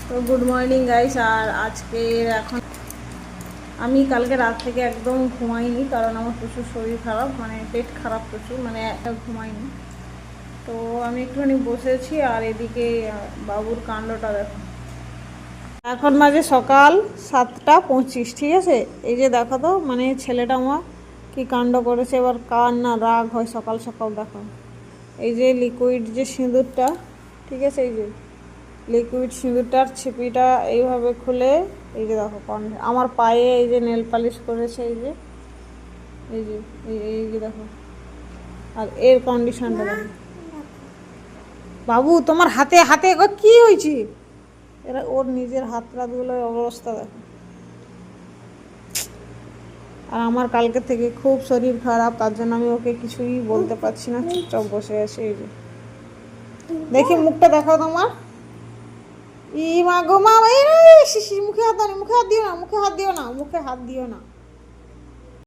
তো good morning guys. আর আজকে এখন আমি কালকে রাত থেকে একদম ঘুমাইনি, কারণ আমার প্রচুর শরীর খারাপ, মানে পেট খারাপ প্রচুর, মানে ঘুমাইনি। তো আমি একটুখানি বসেছি আর এদিকে বাবুর কাণ্ডটা দেখো। এখন বাজে সকাল 7টা 25, ঠিক আছে। এই যে দেখো তো, মানে ছেলেটা আমার কি কাণ্ড করেছে। এবার কার না রাগ হয় সকাল সকাল। দেখো এই যে লিকুইড যে সিঁদুরটা, ঠিক আছে, এই যে লিকুইড সিঁদুরটার ছিপিটা এইভাবে খুলে, এই যে দেখো আমার পায়ে এই যে নেল পালিশ করেছে, এই যে এই যে এই যে দেখো। আর এর কন্ডিশনটা দেখো। বাবু তোমার হাতে হাতে কি হয়েছে? এরা ওর নিজের হাত রাতগুলোর অবস্থা দেখো। আর আমার কালকে থেকে খুব শরীর খারাপ, তার জন্য আমি ওকে কিছুই বলতে পারছি না, চুপচাপ বসে আছে। এই যে দেখি মুখটা দেখাও তোমার। ই মা গো মা, এই শিশি, মুখে হাত দাও না, মুখে হাত দিও না, মুখে হাত দিও না, মুখে হাত দিও না।